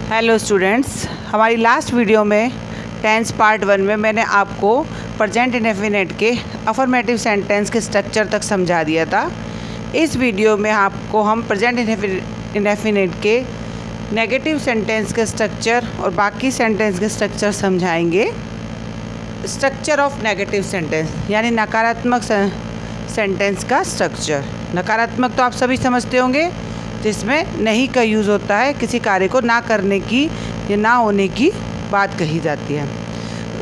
Hello students, हमारी last video में tense part 1 में मैंने आपको प्रेजेंट इंडेफिनिट के अफर्मेटिव सेंटेंस के स्ट्रक्चर तक समझा दिया था। इस वीडियो में आपको हम प्रेजेंट इंडेफिनिट के नेगेटिव सेंटेंस के स्ट्रक्चर और बाकी सेंटेंस के स्ट्रक्चर समझाएंगे। स्ट्रक्चर ऑफ नेगेटिव सेंटेंस यानी नकारात्मक सेंटेंस का स्ट्रक्चर। नकारात्मक तो आप सभी समझते होंगे, जिसमें नहीं का यूज़ होता है, किसी कार्य को ना करने की या ना होने की बात कही जाती है।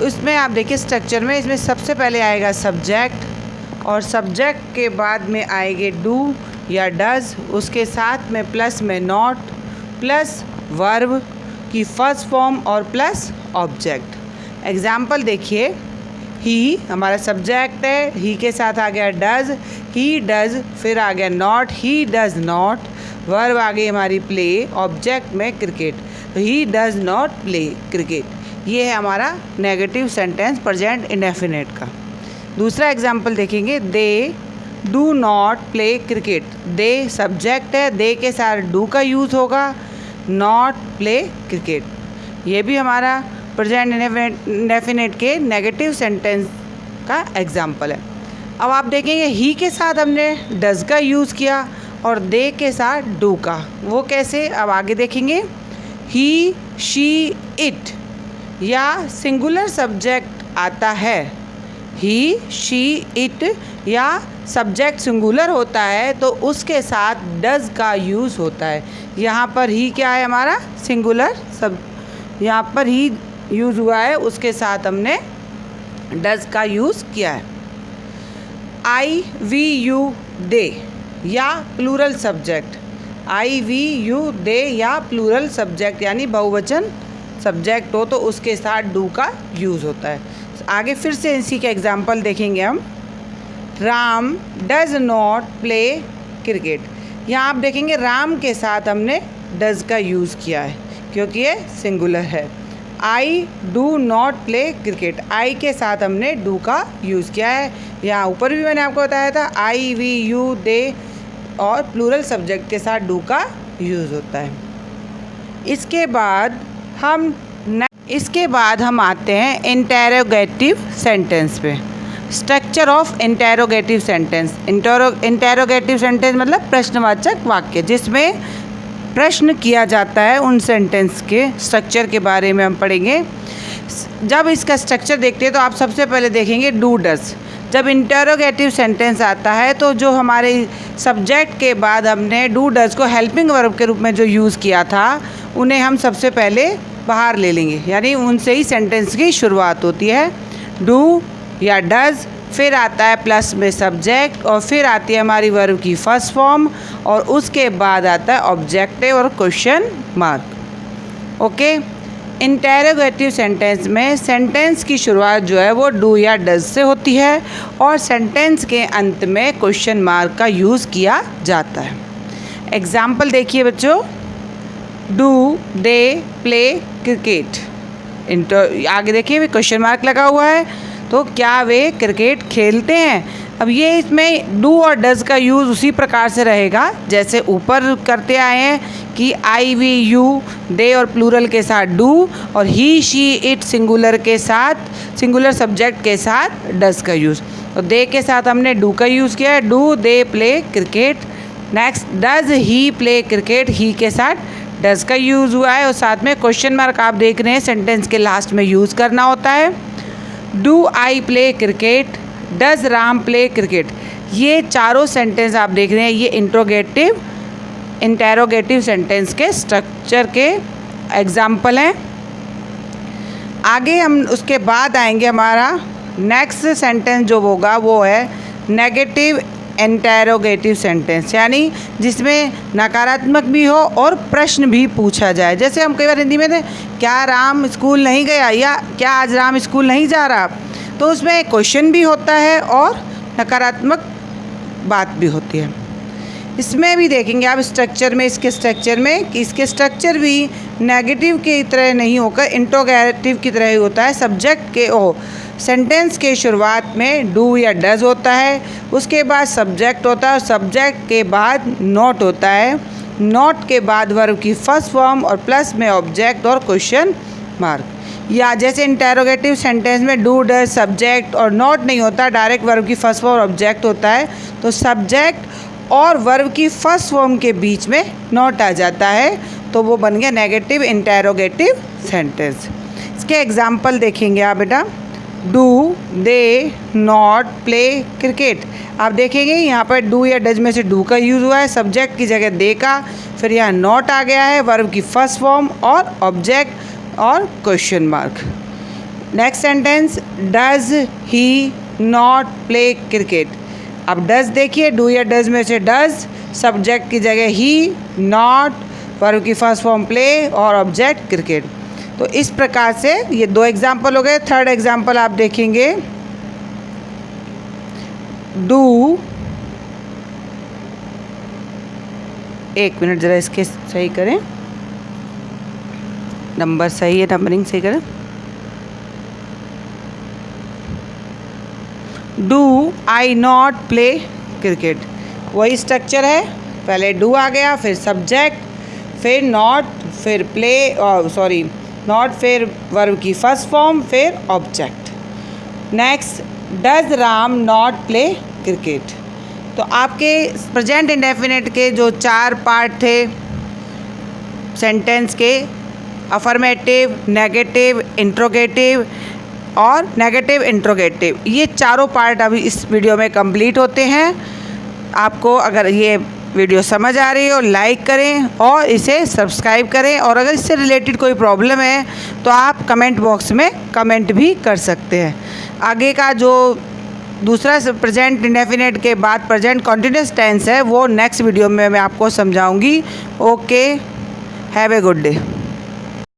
उसमें आप देखिए स्ट्रक्चर में इसमें सबसे पहले आएगा सब्जेक्ट और सब्जेक्ट के बाद में आएंगे डू या डज, उसके साथ में प्लस में नॉट प्लस वर्ब की फर्स्ट फॉर्म और प्लस ऑब्जेक्ट। एग्जाम्पल देखिए, ही हमारा सब्जेक्ट है, ही के साथ आ गया डज, ही डज, फिर आ गया not, he does not, verb आ गई हमारी प्ले, ऑब्जेक्ट में क्रिकेट, तो he does not play cricket. ये है हमारा नेगेटिव सेंटेंस प्रेजेंट इंडेफिनिट का। दूसरा एग्जाम्पल देखेंगे, they do not play cricket. They subject है, दे के साथ डू का यूज़ होगा, नॉट प्ले क्रिकेट। ये भी हमारा प्रेजेंट इंडेफिनिट के नेगेटिव सेंटेंस का एग्जाम्पल है। अब आप देखेंगे ही के साथ हमने डज का यूज़ किया और दे के साथ डू का। वो कैसे, अब आगे देखेंगे। ही शी इट या सिंगुलर सब्जेक्ट आता है, ही शी इट या सब्जेक्ट सिंगुलर होता है तो उसके साथ डज का यूज़ होता है। यहाँ पर ही क्या है हमारा सिंगुलर सब, यहाँ पर ही यूज़ हुआ है, उसके साथ हमने डज का यूज़ किया है। आई वी यू दे या plural subject, I we you they या प्लूरल सब्जेक्ट यानी बहुवचन सब्जेक्ट हो तो उसके साथ डू का यूज़ होता है। आगे फिर से इसी के एग्जाम्पल देखेंगे हम। Ram does not play cricket. यहाँ आप देखेंगे राम के साथ हमने डज का यूज़ किया है क्योंकि ये सिंगुलर है। I do not play cricket, I के साथ हमने डू का यूज़ किया है। यहाँ ऊपर भी मैंने आपको बताया था आई वी यू दे और प्लूरल सब्जेक्ट के साथ डू का यूज़ होता है। इसके बाद हम आते हैं इंटेरोगेटिव सेंटेंस पे। Structure of interrogative sentence. Interrogative sentence मतलब प्रश्नवाचक वाक्य, जिसमें प्रश्न किया जाता है। उन सेंटेंस के स्ट्रक्चर के बारे में हम पढ़ेंगे। जब इसका स्ट्रक्चर देखते हैं तो आप सबसे पहले देखेंगे डू डज। जब इंटेरोगेटिव सेंटेंस आता है तो जो हमारे सब्जेक्ट के बाद हमने डू डज को हेल्पिंग वर्ब के रूप में जो यूज़ किया था, उन्हें हम सबसे पहले बाहर ले लेंगे, यानी उनसे ही सेंटेंस की शुरुआत होती है। डू या डज, फिर आता है प्लस में सब्जेक्ट और फिर आती है हमारी वर्ब की फर्स्ट फॉर्म और उसके बाद आता है ऑब्जेक्टिव और question mark. Okay, interrogative sentence में सेंटेंस की शुरुआत जो है वो डू या डज से होती है और सेंटेंस के अंत में क्वेश्चन मार्क का यूज़ किया जाता है। एग्जाम्पल देखिए बच्चों, डू दे प्ले क्रिकेट। आगे देखिए क्वेश्चन मार्क लगा हुआ है, तो क्या वे क्रिकेट खेलते हैं। अब ये इसमें डू और डज का यूज़ उसी प्रकार से रहेगा जैसे ऊपर करते आए हैं कि आई वी यू दे और प्लूरल के साथ डू और ही शी इट सिंगुलर के साथ, सिंगुलर सब्जेक्ट के साथ डज का यूज़। तो दे के साथ हमने डू का यूज़ किया है, do they play cricket. Next does he play cricket, he के साथ डज का यूज़ हुआ है और साथ में क्वेश्चन मार्क आप देख रहे हैं सेंटेंस के लास्ट में यूज़ करना होता है। Do I play cricket, does Ram play cricket. ये चारों सेंटेंस आप देख रहे हैं, ये इंटेरोगेटिव सेंटेंस के स्ट्रक्चर के एग्जाम्पल हैं। आगे हम उसके बाद आएंगे, हमारा नेक्स्ट सेंटेंस जो होगा वो है नेगेटिव इंटेरोगेटिव सेंटेंस, यानी जिसमें नकारात्मक भी हो और प्रश्न भी पूछा जाए। जैसे हम कई बार हिंदी में थे, क्या राम स्कूल नहीं गया या क्या आज राम स्कूल नहीं जा रहा, तो उसमें क्वेश्चन भी होता है और नकारात्मक बात भी होती है। इसमें भी देखेंगे आप स्ट्रक्चर में, इसके स्ट्रक्चर में कि इसके स्ट्रक्चर भी नेगेटिव की तरह नहीं होकर इंटेरोगेटिव की तरह ही होता है। सब्जेक्ट के सेंटेंस के शुरुआत में डू या डज होता है, उसके बाद सब्जेक्ट होता है और सब्जेक्ट के बाद नॉट होता है नॉट के बाद वर्ब की फर्स्ट फॉर्म और प्लस में ऑब्जेक्ट और क्वेश्चन मार्क। या जैसे इंटेरोगेटिव सेंटेंस में डू डज सब्जेक्ट और नॉट नहीं होता, डायरेक्ट वर्ब की फर्स्ट फॉर्म और ऑब्जेक्ट होता है, तो सब्जेक्ट और वर्ब की फर्स्ट फॉर्म के बीच में नॉट आ जाता है, तो वो बन गया नेगेटिव इंटेरोगेटिव सेंटेंस। इसके एग्जाम्पल देखेंगे आप बेटा। Do they not play cricket. आप देखेंगे यहाँ पर डू या डज में से डू का यूज़ हुआ है, सब्जेक्ट की जगह दे का, फिर यहाँ नॉट आ गया है, वर्ब की फर्स्ट फॉर्म और ऑब्जेक्ट और question mark. Next sentence, does he not play cricket. अब डज देखिए, डू या डज में से डज, सब्जेक्ट की जगह ही, नॉट, वर्ब की फर्स्ट फॉर्म प्ले और ऑब्जेक्ट क्रिकेट। तो इस प्रकार से ये 2 एग्जाम्पल हो गए। थर्ड एग्जाम्पल आप देखेंगे, डू, एक मिनट ज़रा इसके सही करें, नंबर सही है, नंबरिंग सही करें। Do I not play cricket, वही स्ट्रक्चर है, पहले डू आ गया, फिर सब्जेक्ट, फिर नॉट, फिर प्ले, सॉरी नॉट, फिर वर्ब की फर्स्ट फॉर्म, फिर object. Next, does Ram not play cricket. तो आपके प्रेजेंट इंडेफिनिट के जो 4 पार्ट थे सेंटेंस के, अफर्मेटिव, नेगेटिव, इंट्रोगेटिव और नेगेटिव इंट्रोगेटिव, ये चारों पार्ट अभी इस वीडियो में कंप्लीट होते हैं। आपको अगर ये वीडियो समझ आ रही हो, लाइक करें और इसे सब्सक्राइब करें, और अगर इससे रिलेटेड कोई प्रॉब्लम है तो आप कमेंट बॉक्स में कमेंट भी कर सकते हैं। आगे का जो दूसरा प्रेजेंट इंडेफिनिट के बाद प्रेजेंट कॉन्टिन्यूअस टेंस है, वो नेक्स्ट वीडियो में मैं आपको समझाऊंगी। Okay, have a good day.